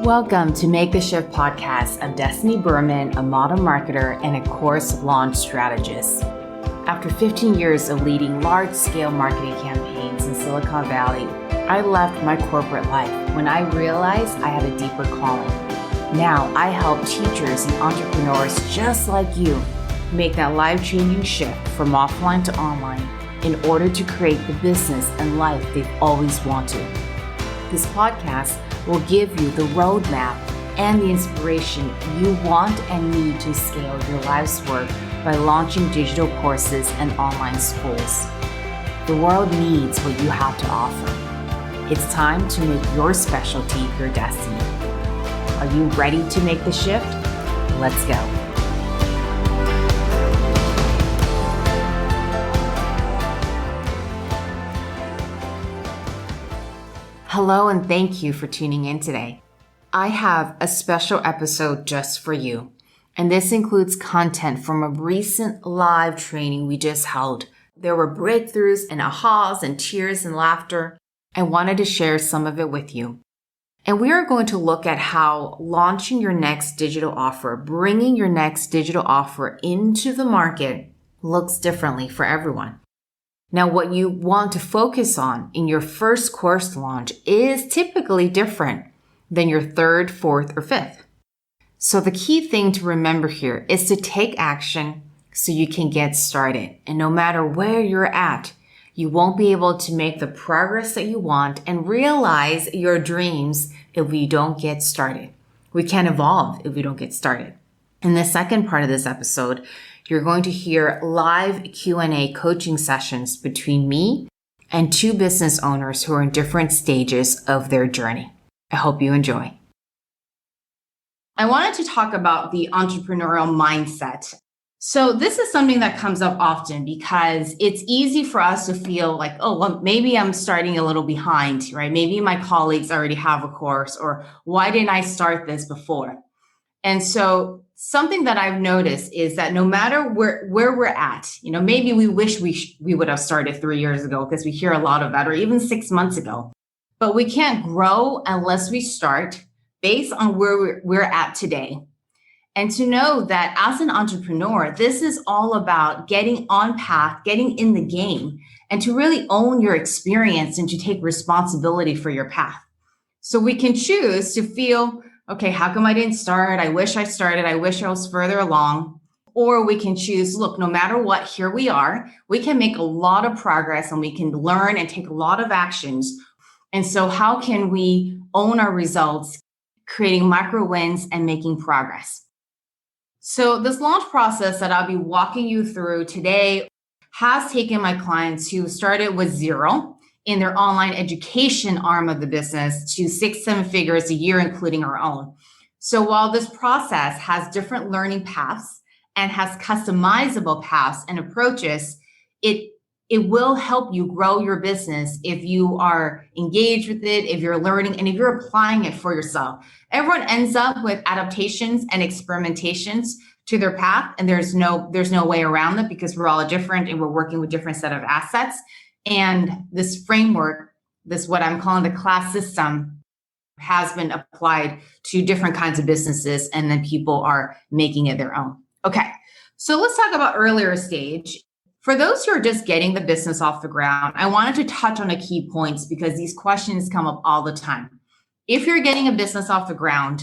Welcome to Make the Shift podcast. I'm Destiny Berman, a model marketer and a course launch strategist. After 15 years of leading large-scale marketing campaigns in Silicon Valley, I left my corporate life when I realized I had a deeper calling. Now I help teachers and entrepreneurs just like you make that life-changing shift from offline to online in order to create the business and life they've always wanted. This podcast will give you the roadmap and the inspiration you want and need to scale your life's work by launching digital courses and online schools. The world needs what you have to offer. It's time to make your specialty your destiny. Are you ready to make the shift? Let's go. Hello, and thank you for tuning in today. I have a special episode just for you, and this includes content from a recent live training we just held. There were breakthroughs and ahas and tears and laughter. I wanted to share some of it with you. And we are going to look at how launching your next digital offer, bringing your next digital offer into the market looks differently for everyone. Now, what you want to focus on in your first course launch is typically different than your third, fourth, or fifth. So the key thing to remember here is to take action so you can get started. And no matter where you're at, you won't be able to make the progress that you want and realize your dreams if we don't get started. We can't evolve if we don't get started. In the second part of this episode, you're going to hear live Q&A coaching sessions between me and two business owners who are in different stages of their journey. I hope you enjoy. I wanted to talk about the entrepreneurial mindset. So this is something that comes up often because it's easy for us to feel like, oh, well, maybe I'm starting a little behind, right? Maybe my colleagues already have a course, or why didn't I start this before? And so something that I've noticed is that no matter where we're at, maybe we wish we would have started 3 years ago because we hear a lot of that, or even 6 months ago, but we can't grow unless we start based on where we're at today. And to know that as an entrepreneur, this is all about getting on path, getting in the game, and to really own your experience and to take responsibility for your path. So we can choose to feel, okay, how come I didn't start? I wish I started. I wish I was further along. Or we can choose, look, no matter what, here we are. We can make a lot of progress and we can learn and take a lot of actions. And so how can we own our results, creating micro wins and making progress? So this launch process that I'll be walking you through today has taken my clients who started with zero in their online education arm of the business to 6-7 figures a year, including our own. So while this process has different learning paths and has customizable paths and approaches, it will help you grow your business if you are engaged with it, if you're learning, and if you're applying it for yourself. Everyone ends up with adaptations and experimentations to their path, and there's no way around it because we're all different and we're working with different set of assets. And this framework, this what I'm calling the class system, has been applied to different kinds of businesses, and then people are making it their own. Okay, so let's talk about earlier stage. For those who are just getting the business off the ground, I wanted to touch on the key points because these questions come up all the time. If you're getting a business off the ground,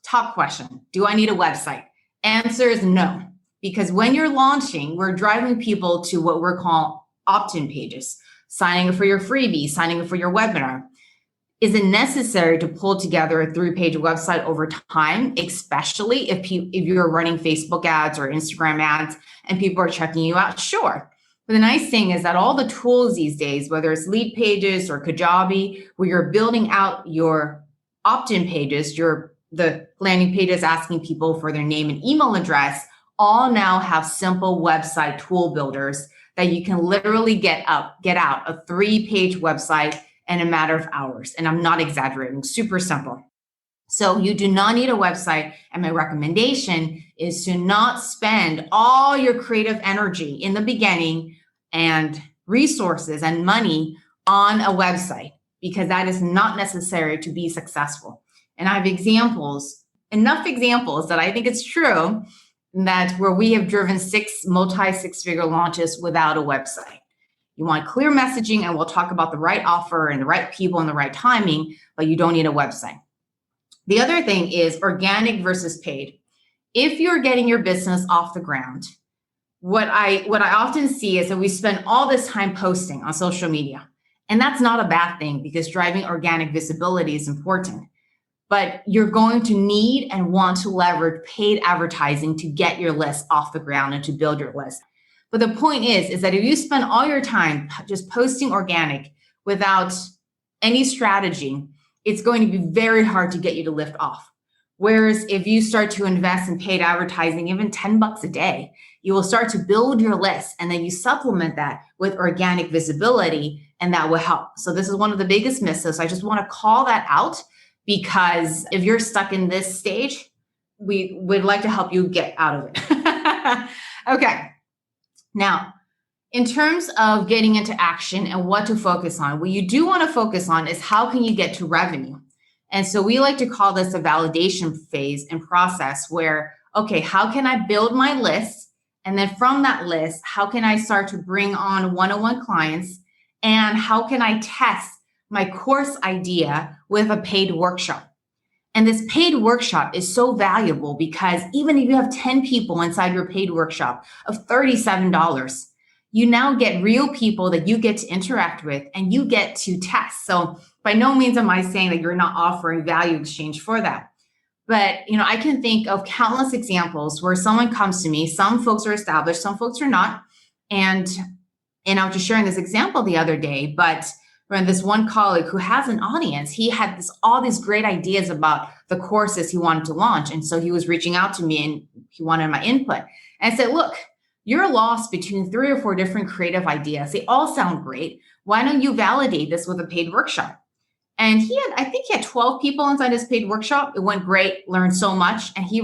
top question, do I need a website? Answer is no, because when you're launching, we're driving people to what we're calling opt-in pages, signing up for your freebie, signing up for your webinar. Is it necessary to pull together a 3-page website over time, especially if you're running Facebook ads or Instagram ads and people are checking you out? Sure. But the nice thing is that all the tools these days, whether it's Lead Pages or Kajabi, where you're building out your opt-in pages, the landing pages asking people for their name and email address, all now have simple website tool builders that you can literally get out a 3-page website in a matter of hours. And I'm not exaggerating, super simple. So you do not need a website. And my recommendation is to not spend all your creative energy in the beginning and resources and money on a website, because that is not necessary to be successful. And I have examples, enough examples that I think it's true, that where we have driven multi-six-figure launches without a website. You want clear messaging, and we'll talk about the right offer and the right people and the right timing, but you don't need a website. The other thing is organic versus paid. If you're getting your business off the ground, what I often see is that we spend all this time posting on social media. And that's not a bad thing because driving organic visibility is important. But you're going to need and want to leverage paid advertising to get your list off the ground and to build your list. But the point is that if you spend all your time just posting organic without any strategy, it's going to be very hard to get you to lift off. Whereas if you start to invest in paid advertising, even $10 a day, you will start to build your list, and then you supplement that with organic visibility, and that will help. So this is one of the biggest misses. I just want to call that out, because if you're stuck in this stage, we would like to help you get out of it. Okay. Now, in terms of getting into action and what to focus on, what you do want to focus on is how can you get to revenue? And so we like to call this a validation phase and process where, okay, how can I build my list? And then from that list, how can I start to bring on one-on-one clients? And how can I test my course idea with a paid workshop? And this paid workshop is so valuable because even if you have 10 people inside your paid workshop of $37, you now get real people that you get to interact with and you get to test. So by no means am I saying that you're not offering value exchange for that. But, I can think of countless examples where someone comes to me, some folks are established, some folks are not. And I was just sharing this example the other day, but when this one colleague who has an audience, he had all these great ideas about the courses he wanted to launch. And so he was reaching out to me and he wanted my input. And I said, look, you're lost between 3 or 4 different creative ideas. They all sound great. Why don't you validate this with a paid workshop? And I think he had 12 people inside his paid workshop. It went great, learned so much. And he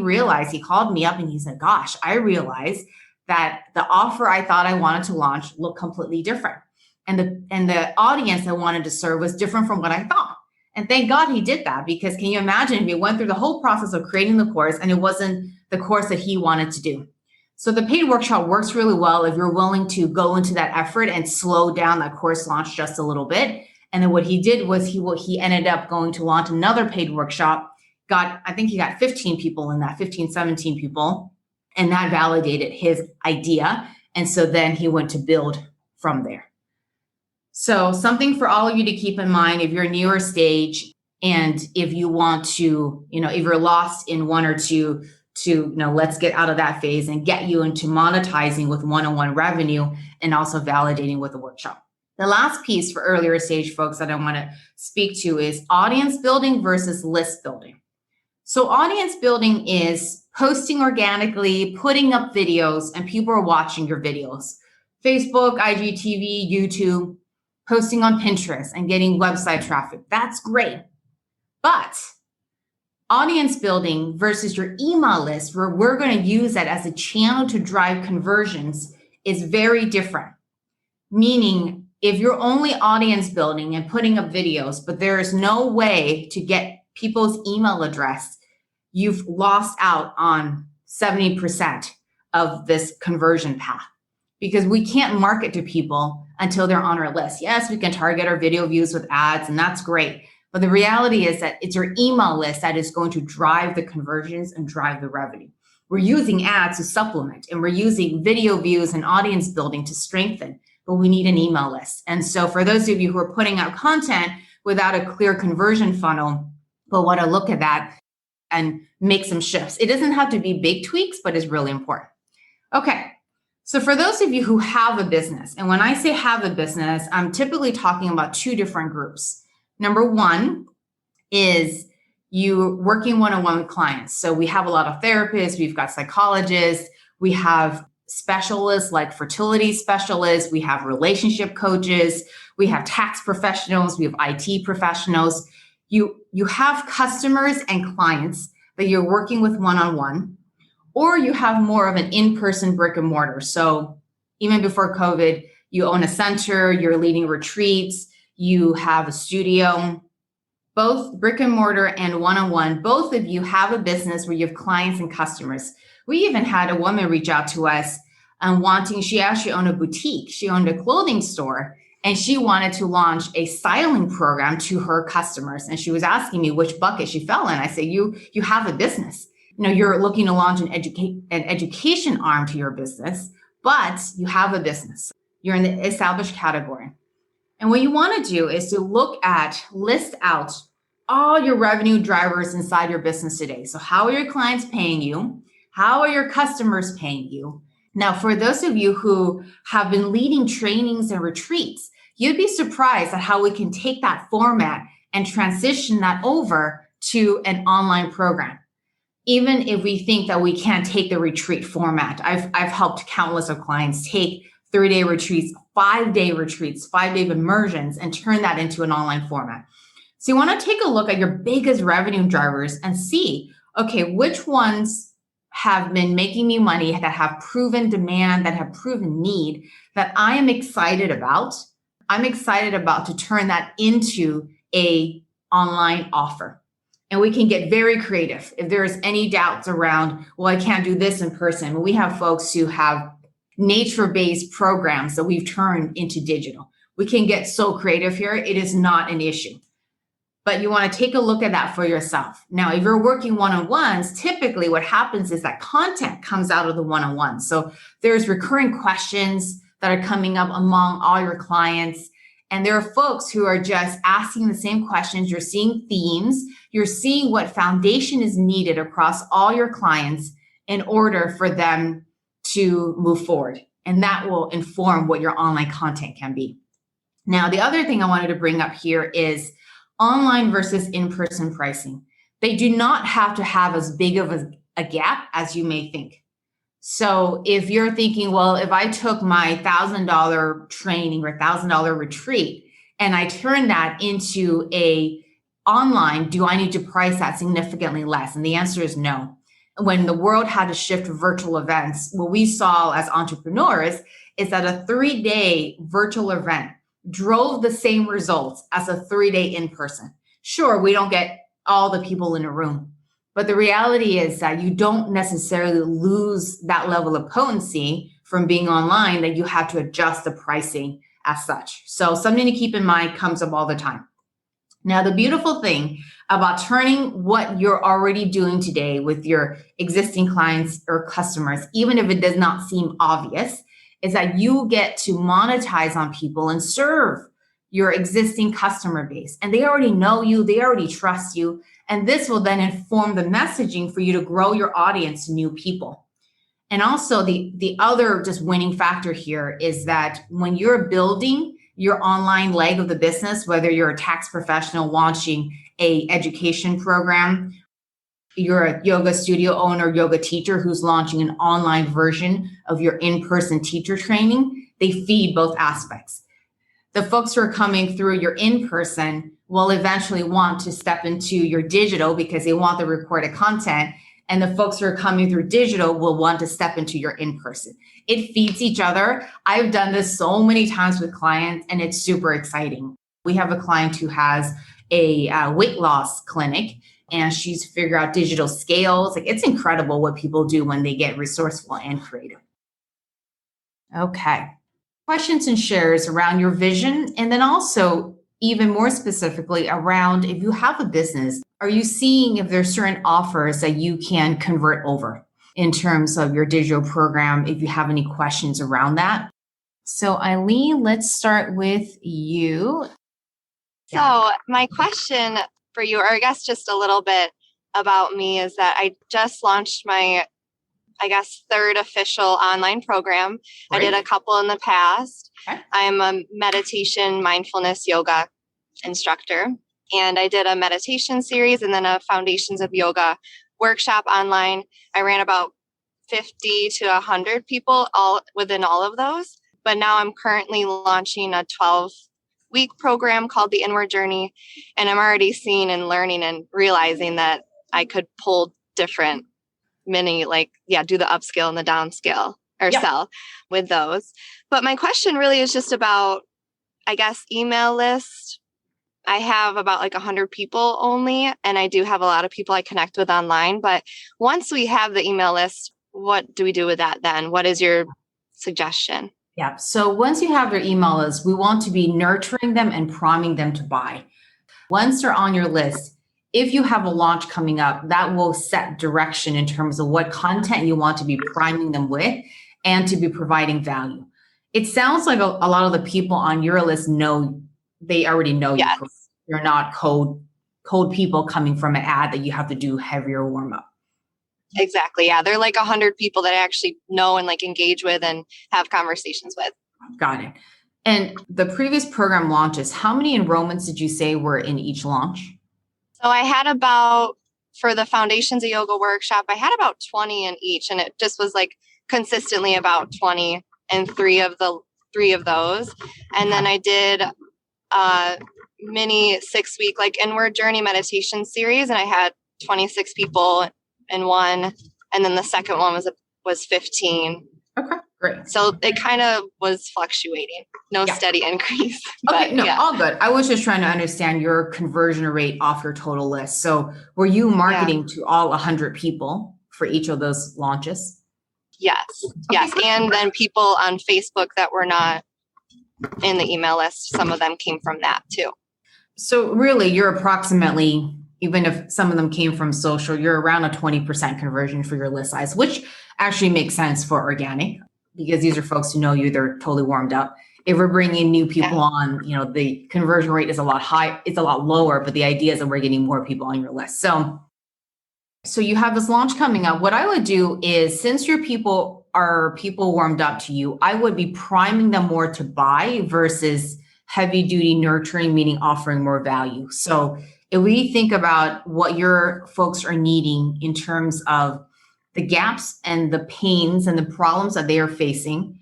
called me up and he said, gosh, I realized that the offer I thought I wanted to launch looked completely different. And the audience I wanted to serve was different from what I thought. And thank God he did that, because can you imagine if he went through the whole process of creating the course and it wasn't the course that he wanted to do? So the paid workshop works really well if you're willing to go into that effort and slow down that course launch just a little bit. And then what he did was he ended up going to launch another paid workshop. I think he got 15 people in that, 15, 17 people. And that validated his idea. And so then he went to build from there. So something for all of you to keep in mind if you're newer stage, and if you want to, if you're lost in one or two, let's get out of that phase and get you into monetizing with one-on-one revenue and also validating with a workshop. The last piece for earlier stage folks that I want to speak to is audience building versus list building. So audience building is posting organically, putting up videos, and people are watching your videos. Facebook, IGTV, YouTube, posting on Pinterest and getting website traffic. That's great. But audience building versus your email list, where we're going to use that as a channel to drive conversions, is very different. Meaning, if you're only audience building and putting up videos, but there is no way to get people's email address, you've lost out on 70% of this conversion path, because we can't market to people until they're on our list. Yes, we can target our video views with ads, and that's great. But the reality is that it's your email list that is going to drive the conversions and drive the revenue. We're using ads to supplement, and we're using video views and audience building to strengthen, but we need an email list. And so for those of you who are putting out content without a clear conversion funnel, we'll want to look at that and make some shifts. It doesn't have to be big tweaks, but it's really important. Okay. So for those of you who have a business, and when I say have a business, I'm typically talking about 2 different groups. Number one is you working one-on-one with clients. So we have a lot of therapists, we've got psychologists, we have specialists like fertility specialists, we have relationship coaches, we have tax professionals, we have IT professionals. You have customers and clients that you're working with one-on-one, or you have more of an in-person brick and mortar. So even before COVID, you own a center, you're leading retreats, you have a studio, both brick and mortar and one-on-one, both of you have a business where you have clients and customers. We even had a woman reach out to us she actually owned a boutique. She owned a clothing store and she wanted to launch a styling program to her customers. And she was asking me which bucket she fell in. I said, you have a business. You're looking to launch an education arm to your business, but you have a business. You're in the established category. And what you want to do is to list out all your revenue drivers inside your business today. So how are your clients paying you? How are your customers paying you? Now, for those of you who have been leading trainings and retreats, you'd be surprised at how we can take that format and transition that over to an online program. Even if we think that we can't take the retreat format, I've helped countless of clients take 3-day retreats, 5-day retreats, 5-day immersions, and turn that into an online format. So you want to take a look at your biggest revenue drivers and see, okay, which ones have been making me money, that have proven demand, that have proven need, that I am excited about. I'm excited about to turn that into a online offer. And we can get very creative. If there's any doubts around, well, I can't do this in person. We have folks who have nature-based programs that we've turned into digital. We can get so creative here. It is not an issue. But you want to take a look at that for yourself. Now, if you're working one-on-ones, typically what happens is that content comes out of the one-on-one. So there's recurring questions that are coming up among all your clients. And there are folks who are just asking the same questions. You're seeing themes. You're seeing what foundation is needed across all your clients in order for them to move forward. And that will inform what your online content can be. Now, the other thing I wanted to bring up here is online versus in-person pricing. They do not have to have as big of a gap as you may think. So if you're thinking, well, if I took my $1,000 training or $1,000 retreat and I turn that into a online, do I need to price that significantly less? And the answer is no. When the world had to shift to virtual events, what we saw as entrepreneurs is that a 3-day virtual event drove the same results as a 3-day in-person. Sure, we don't get all the people in a room, but the reality is that you don't necessarily lose that level of potency from being online, that you have to adjust the pricing as such. So something to keep in mind comes up all the time. Now, the beautiful thing about turning what you're already doing today with your existing clients or customers, even if it does not seem obvious, is that you get to monetize on people and serve your existing customer base. And they already know you, they already trust you. And this will then inform the messaging for you to grow your audience to new people. And also the other just winning factor here is that when you're building your online leg of the business, whether you're a tax professional launching a education program, you're a yoga studio owner, yoga teacher who's launching an online version of your in-person teacher training, they feed both aspects. The folks who are coming through your in-person will eventually want to step into your digital because they want the recorded content. And the folks who are coming through digital will want to step into your in-person. It feeds each other. I've done this so many times with clients and it's super exciting. We have a client who has a weight loss clinic and she's figured out digital scales. Like, it's incredible what people do when they get resourceful and creative. Okay. Questions and shares around your vision. And then also even more specifically around if you have a business, are you seeing if there's certain offers that you can convert over in terms of your digital program? If you have any questions around that. So Eileen, let's start with you. So my question for you, or I guess just a little bit about me, is that I just launched my, third official online program. Great. I did a couple in the past. Okay. I'm a meditation, mindfulness, yoga instructor. And I did a meditation series and then a Foundations of Yoga workshop online. I ran about 50 to 100 people all within all of those. But now I'm currently launching a 12-week program called The Inward Journey. And I'm already seeing and learning and realizing that I could pull different do the upscale and the downscale or sell with those. But my question really is just about, email list I have about like 100 people only, and I do have a lot of people I connect with online. But once we have the email list, what do we do with that then? What is your suggestion? Yeah. So once you have their email list, we want to be nurturing them and priming them to buy. Once they're on your list, if you have a launch coming up, that will set direction in terms of what content you want to be priming them with and to be providing value. It sounds like a lot of the people on your list know, they already know you. Yes, You're not cold people coming from an ad that you have to do heavier warm up. exactly. Yeah, they're like 100 people that I actually know and like engage with and have conversations with. Got it. And the previous program launches, how many enrollments did you say were in each launch? So I had about, for the Foundations of Yoga workshop, I had about 20 in each, and it just was like consistently about 20 in three of those. And then I did a mini 6-week like inward journey meditation series, and I had 26 people in one, and then the second one was 15. Okay, great. So it kind of was fluctuating, no steady increase. Okay, no, all good. I was just trying to understand your conversion rate off your total list. So were you marketing to all 100 people for each of those launches? Yes, yes. And then people on Facebook that were not in the email list, some of them came from that too. So really, you're approximately, even if some of them came from social, you're around a 20% conversion for your list size, which actually makes sense for organic because these are folks who know you, they're totally warmed up. If we're bringing new people on, the conversion rate is a lot high, it's a lot lower, but the idea is that we're getting more people on your list. So you have this launch coming up. What I would do is, since your people are people warmed up to you, I would be priming them more to buy versus heavy duty nurturing, meaning offering more value. So if we think about what your folks are needing in terms of the gaps and the pains and the problems that they are facing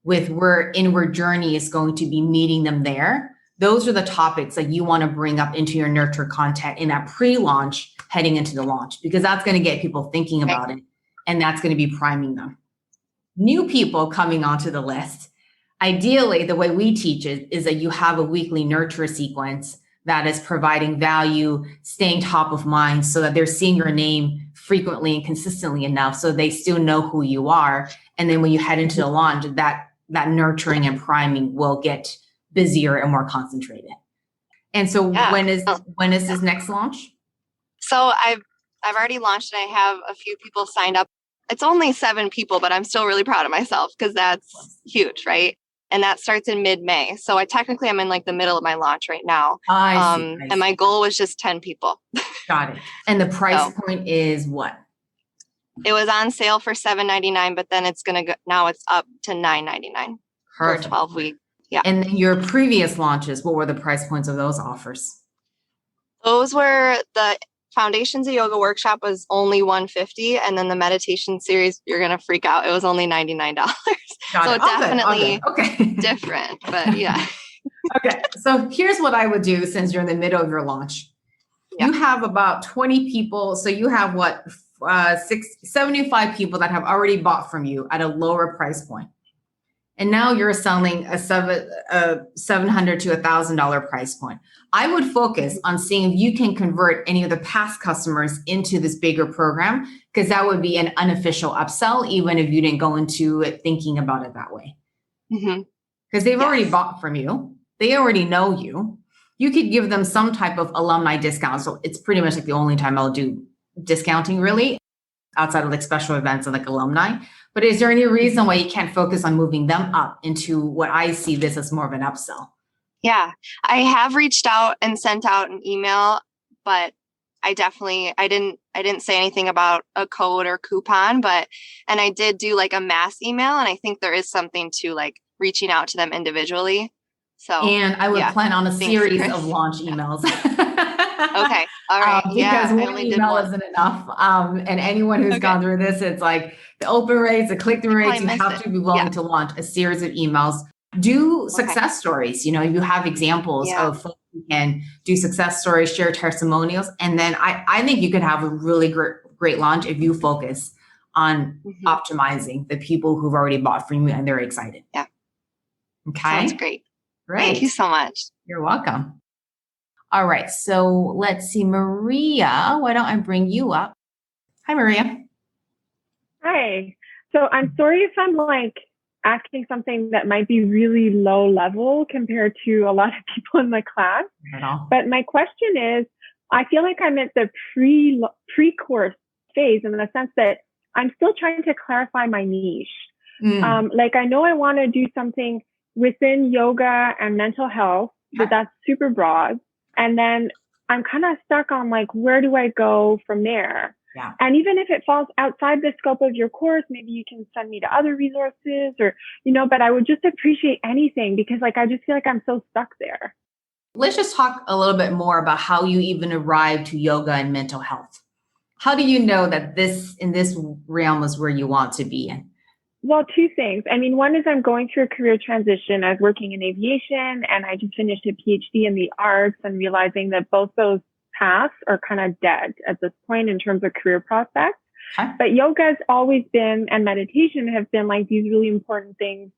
with where inward journey is going to be meeting them there, those are the topics that you want to bring up into your nurture content in that pre-launch heading into the launch, because that's going to get people thinking about it and that's going to be priming them. New people coming onto the list, ideally, the way we teach it is that you have a weekly nurture sequence that is providing value, staying top of mind so that they're seeing your name frequently and consistently enough so they still know who you are. And then when you head into the launch, that nurturing and priming will get busier and more concentrated. And so when is this next launch? So I've already launched and I have a few people signed up. It's only 7 people, but I'm still really proud of myself because that's huge, right? And that starts in mid-May. So I'm in like the middle of my launch right now. I see. And my goal was just 10 people. Got it. And the price point is what? It was on sale for $7.99, but then now it's up to $9.99 for 12 weeks. Yeah. And then your previous launches, what were the price points of those offers? Those were the Foundations of Yoga workshop was only $150, and then the meditation series, you're gonna freak out. It was only $99. So definitely different, but yeah. Okay, so here's what I would do since you're in the middle of your launch. You have about 20 people, so you have 75 people that have already bought from you at a lower price point. And now you're selling a $700 to $1,000 price point. I would focus on seeing if you can convert any of the past customers into this bigger program, because that would be an unofficial upsell, even if you didn't go into it thinking about it that way. Because they've already bought from you. They already know you. You could give them some type of alumni discount. So it's pretty much like the only time I'll do discounting really, outside of like special events and like alumni. But is there any reason why you can't focus on moving them up into what I see this as more of an upsell? Yeah, I have reached out and sent out an email, but I didn't say anything about a code or coupon, and I did do like a mass email, and I think there is something to like reaching out to them individually. So, and I would plan on a series of launch emails. Okay. All right. Because one email isn't enough. And anyone who's gone through this, it's like the open rates, the click-through rates, you have to be willing to launch a series of emails. Do success stories. You have examples of folks who can do success stories, share testimonials. And then I think you could have a really great launch if you focus on optimizing the people who've already bought from you and they're excited. Yeah. Okay. Sounds great. Great. Thank you so much. You're welcome. All right. So let's see, Maria, why don't I bring you up? Hi, Maria. Hi. So I'm sorry if I'm like asking something that might be really low level compared to a lot of people in my class. Not at all. But my question is, I feel like I'm at the pre-course phase in the sense that I'm still trying to clarify my niche. Like I know I want to do something within yoga and mental health, but that's super broad. And then I'm kind of stuck on like, where do I go from there? Yeah. And even if it falls outside the scope of your course, maybe you can send me to other resources or, but I would just appreciate anything because like, I just feel like I'm so stuck there. Let's just talk a little bit more about how you even arrived to yoga and mental health. How do you know that in this realm is where you want to be in? Well, two things. I mean, one is I'm going through a career transition. I was working in aviation and I just finished a PhD in the arts and realizing that both those paths are kind of dead at this point in terms of career prospects. Okay. But yoga has always been, and meditation have been like these really important things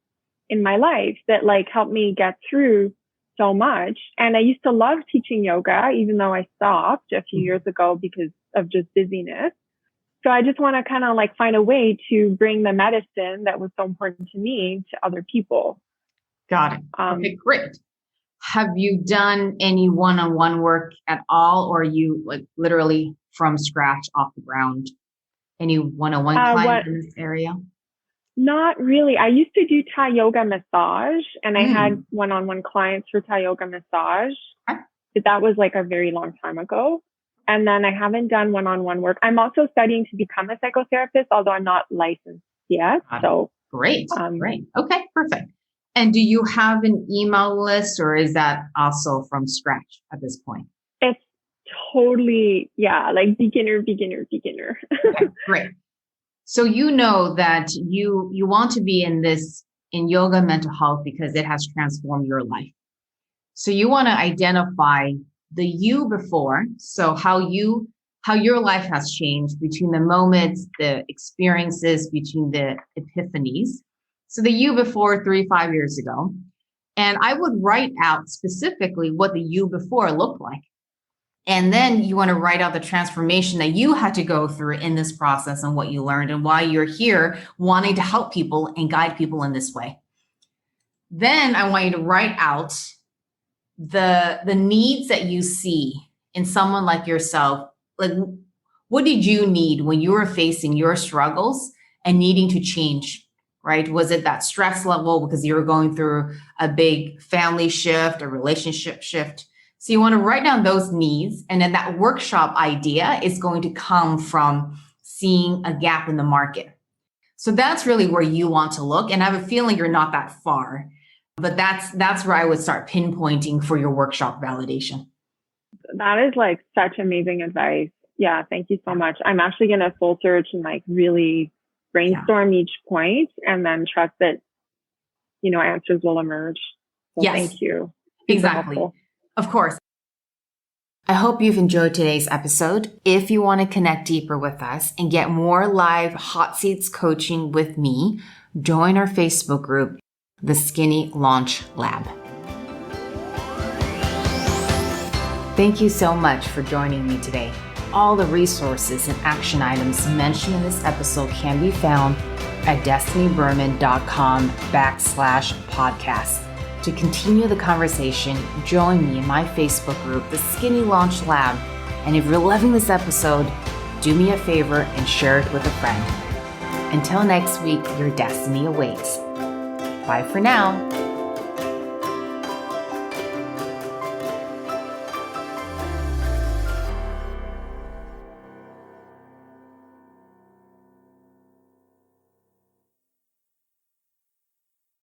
in my life that like helped me get through so much. And I used to love teaching yoga, even though I stopped a few years ago because of just busyness. So I just want to kind of like find a way to bring the medicine that was so important to me to other people. Got it. Okay, great. Have you done any one-on-one work at all, or are you like literally from scratch off the ground? Any one-on-one clients in this area? Not really. I used to do Thai yoga massage, and I had one-on-one clients for Thai yoga massage, but that was like a very long time ago. And then I haven't done one-on-one work. I'm also studying to become a psychotherapist, although I'm not licensed yet. So great. Great. Okay, perfect. And do you have an email list, or is that also from scratch at this point? It's totally, like beginner. Okay, great. So you know that you want to be in yoga mental health because it has transformed your life. So you want to identify the you before, so how your life has changed between the moments, the experiences, between the epiphanies. So the you before 3-5 years ago. And I would write out specifically what the you before looked like. And then you want to write out the transformation that you had to go through in this process and what you learned and why you're here wanting to help people and guide people in this way. Then I want you to write out the needs that you see in someone like yourself. Like, what did you need when you were facing your struggles and needing to change, right? Was it that stress level because you were going through a big family shift, a relationship shift? So you want to write down those needs. And then that workshop idea is going to come from seeing a gap in the market. So that's really where you want to look. And I have a feeling you're not that far, but that's where I would start pinpointing for your workshop validation. That is like such amazing advice. Yeah. Thank you so much. I'm actually going to soul search and like really brainstorm each point and then trust that, answers will emerge. So yes. Thank you. Exactly. Of course. I hope you've enjoyed today's episode. If you want to connect deeper with us and get more live hot seats coaching with me, join our Facebook group, The Skinny Launch Lab. Thank you so much for joining me today. All the resources and action items mentioned in this episode can be found at destinyberman.com/podcast. To continue the conversation, join me in my Facebook group, The Skinny Launch Lab. And if you're loving this episode, do me a favor and share it with a friend. Until next week, your destiny awaits. Bye for now.